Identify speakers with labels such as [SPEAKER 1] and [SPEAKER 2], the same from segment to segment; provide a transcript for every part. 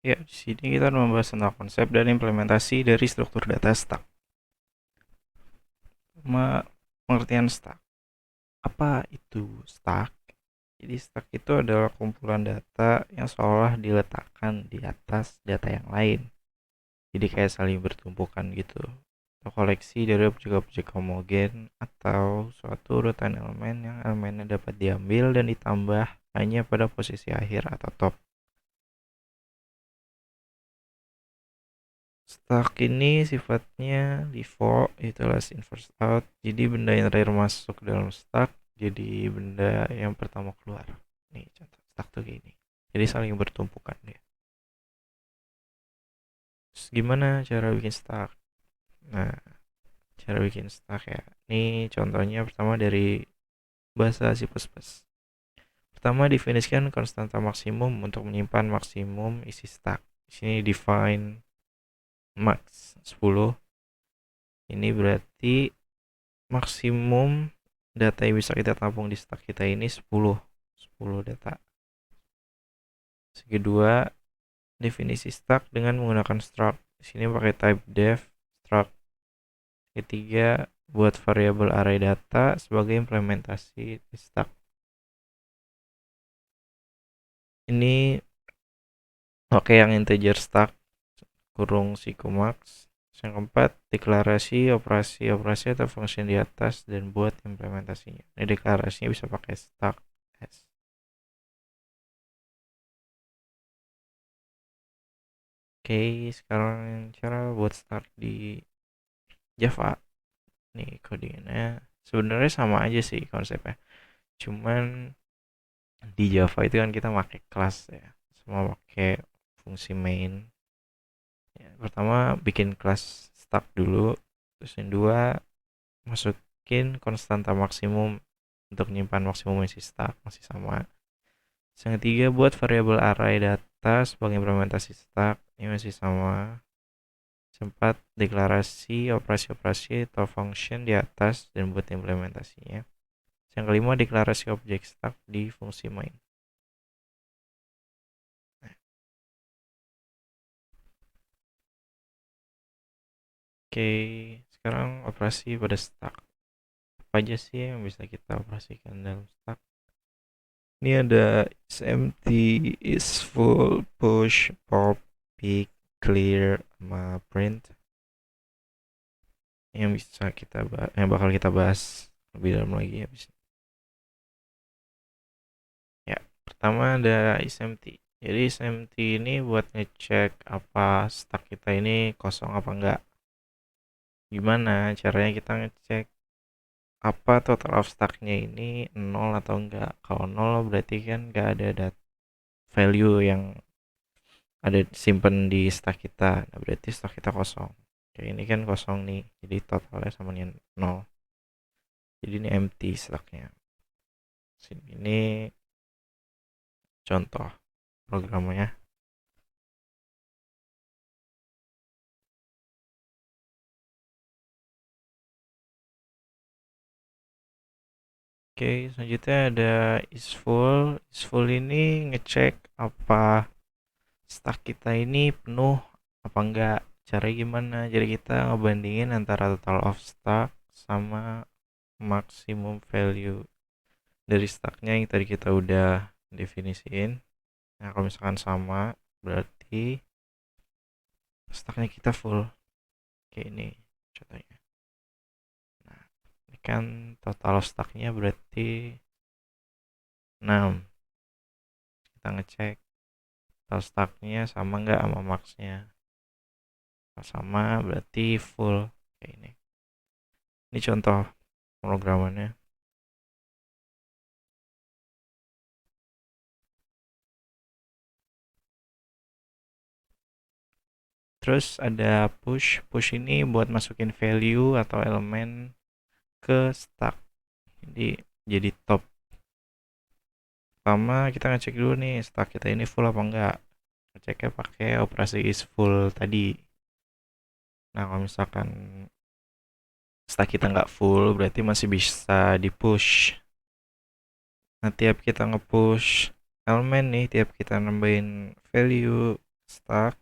[SPEAKER 1] Ya, di sini kita membahas tentang konsep dan implementasi dari struktur data stack. Pengertian stack. Apa itu stack? Jadi stack itu adalah kumpulan data yang seolah diletakkan di atas data yang lain. Jadi kayak saling bertumpukan gitu. Atau koleksi dari objek-objek homogen atau suatu urutan elemen yang elemennya dapat diambil dan ditambah hanya pada posisi akhir atau top. Stack ini sifatnya default, itu last in first out. Jadi benda yang terakhir masuk dalam stack jadi benda yang pertama keluar. Nih contoh stack tuh kayak gini. Jadi saling bertumpukan dia. Terus gimana cara bikin stack? Nah, cara bikin stack ya. Ini contohnya pertama dari bahasa C++. Pertama, definisikan konstanta maksimum untuk menyimpan maksimum isi stack. Di sini define max 10. Ini berarti maksimum data yang bisa kita tampung di stack kita ini 10 data. Kedua, definisi stack dengan menggunakan struct. Di sini pakai type def struct. Ketiga, buat variabel array data sebagai implementasi di stack. Ini pakai yang integer stack kurung max. Yang keempat, deklarasi operasi atau fungsi di atas dan buat implementasinya. Ini deklarasinya bisa pakai stack s. Oke, sekarang cara buat start di Java. Nih codingnya sebenarnya sama aja sih konsepnya. Cuman di Java itu kan kita pakai kelas ya, semua pakai fungsi main. Ya, pertama bikin kelas stack dulu, terus yang dua masukin konstanta maksimum untuk menyimpan maksimum isi stack masih sama. Terus yang ketiga buat variabel array data sebagai implementasi stack ini masih sama. Sempat deklarasi operasi-operasi atau function di atas dan buat implementasinya. Yang kelima, deklarasi objek stack di fungsi main. Oke, sekarang operasi pada stack. Apa aja sih yang bisa kita operasikan dalam stack? Ini ada is empty, is full, push, pop, pick, clear, sama print. Yang bisa yang bakal kita bahas lebih dalam lagi habis. Ya, pertama ada is empty. Jadi is empty ini buat ngecek apa stack kita ini kosong apa enggak. Gimana caranya kita ngecek apa total of stack-nya ini nol atau enggak? Kalau nol berarti kan enggak ada value yang ada simpen di stack kita. Nah, berarti stack kita kosong. Kayak ini kan kosong nih. Jadi totalnya sama dengan nol. Jadi ini empty stack-nya. Ini contoh programnya. Oke, selanjutnya ada is full. Is full ini ngecek apa stack kita ini penuh apa enggak. Caranya gimana? Jadi kita ngebandingin antara total of stack sama maksimum value dari stacknya yang tadi kita udah definisiin. Nah, kalau misalkan sama, berarti stacknya kita full. Kayak ini contohnya. Nah, ini kan total stacknya berarti 6. Kita ngecek total stacknya sama nggak sama maxnya. Kalau sama berarti full. Kayak ini. Ini contoh pemrogramannya. Terus ada push. Push ini buat masukin value atau elemen ke stack. Jadi top. Pertama kita ngecek dulu nih stack kita ini full apa enggak. Ngeceknya pakai operasi is full tadi. Nah, kalau misalkan stack kita nggak full berarti masih bisa di push. Nah, tiap kita nge-push elemen nih, tiap kita nambahin value stock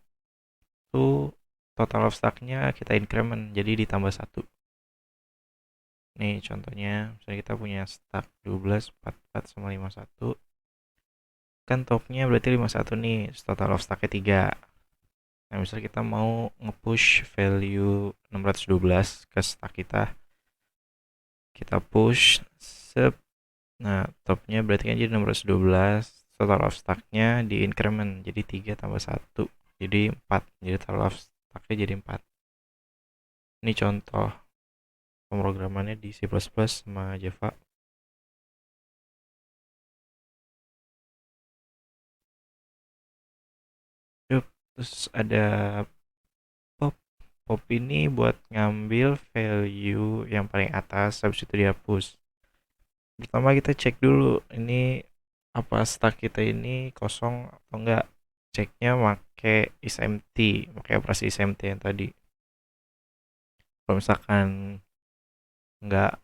[SPEAKER 1] tuh total of stocknya kita increment jadi ditambah satu. Nih contohnya, misalnya kita punya stock 12, 44 sama 51. Kan topnya berarti 51 nih, total of stocknya 3. Nah, misalnya kita mau nge-push value 612 ke stock kita push sep. Nah, topnya berarti kan jadi 612, total of stocknya di increment jadi 3 tambah 1 jadi 4, jadi total of stocknya jadi 4. Ini contoh pemrogramannya di C++ sama Java. Yuk, terus ada pop. Pop ini buat ngambil value yang paling atas, habis itu dihapus. Pertama kita cek dulu ini apa stack kita ini kosong atau enggak. Ceknya pakai isempty, pakai operasi isempty yang tadi. Kalau misalkan enggak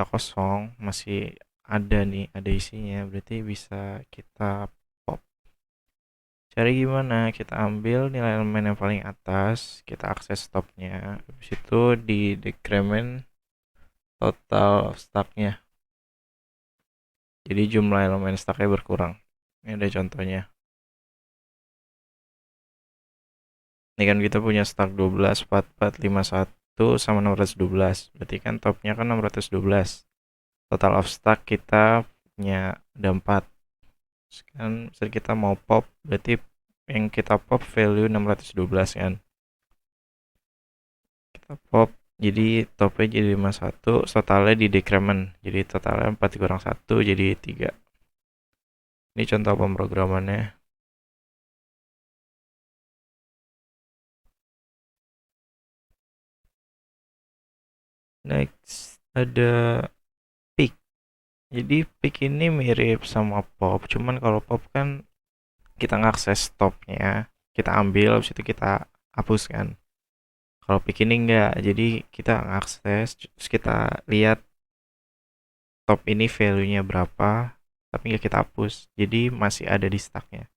[SPEAKER 1] kosong, masih ada nih, ada isinya, berarti bisa kita pop. Cari gimana? Kita ambil nilai elemen yang paling atas, kita akses stopnya, habis itu di decrement total stacknya. Jadi jumlah elemen stacknya berkurang. Ini ada contohnya. Ini kan kita punya stack 12, 44, 51 sama 612. Berarti kan topnya kan 612. Total of stack kita punya ada 4. Kan misalnya kita mau pop, berarti yang kita pop value 612 kan. Kita pop, jadi topnya jadi 51, totalnya di decrement. Jadi totalnya 4 kurang 1 jadi 3. Ini contoh pemrogramannya. Next ada pick. Jadi pick ini mirip sama pop, cuman kalau pop kan kita ngakses stopnya, kita ambil, habis itu kita hapus kan. Kalau pick ini enggak, jadi kita ngakses, terus kita lihat top ini value-nya berapa, tapi nggak kita hapus, jadi masih ada di stacknya.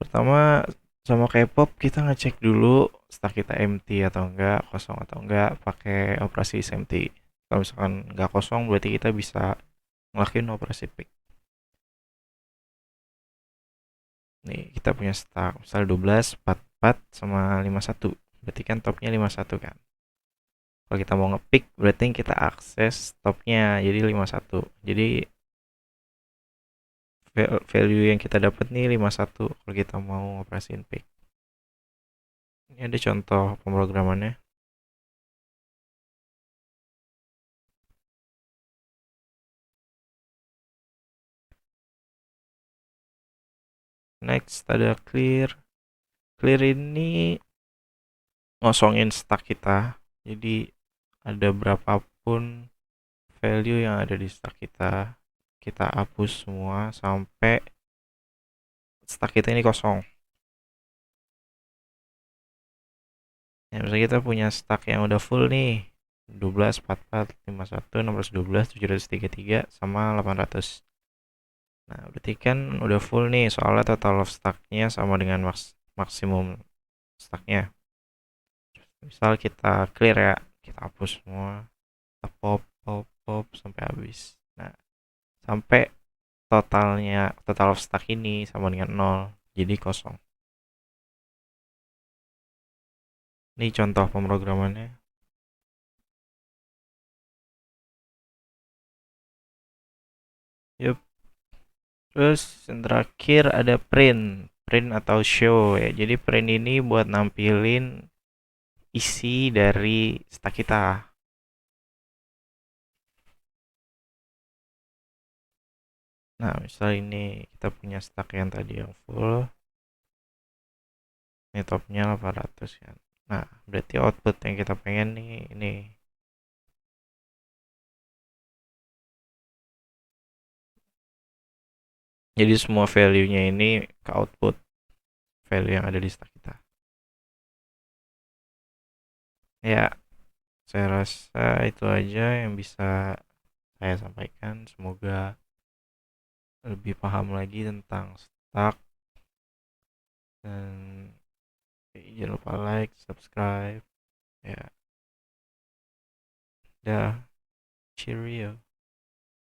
[SPEAKER 1] Pertama sama kayak pop kita ngecek dulu stack kita empty atau enggak, kosong atau enggak, pakai operasi empty. Kalau misalkan nggak kosong berarti kita bisa ngelakuin operasi pick. Nih kita punya stack misal 12, 44 sama 51. Berarti kan topnya 51 kan. Kalau kita mau ngepick berarti kita akses topnya jadi 51. Jadi value yang kita dapat nih 51 kalau kita mau operasiin pick. Ini ada contoh pemrogramannya. Next ada clear. Clear ini ngosongin stack kita. Jadi ada berapapun value yang ada di stack kita hapus semua sampai stack kita ini kosong. Ya, misalnya kita punya stack yang udah full nih. 12, 44, 51, 612, 733 sama 800. Nah, berarti kan udah full nih soalnya total of stacknya sama dengan maksimum stacknya. Misal kita clear ya, kita hapus semua, kita pop, pop, pop sampai habis. Nah, sampai total of stack ini sama dengan 0, jadi kosong. Ini contoh pemrogramannya. Yup. Terus yang terakhir ada print. Print atau show ya. Jadi print ini buat nampilin isi dari stack kita. Nah, misal ini kita punya stack yang tadi yang full. Ini topnya 800 kan. Nah, berarti output yang kita pengen nih ini. Jadi semua value-nya ini ke output value yang ada di stack kita. Ya, saya rasa itu aja yang bisa saya sampaikan. Semoga lebih paham lagi tentang stack dan Jangan lupa like, subscribe. Ya, dah. Cheerio.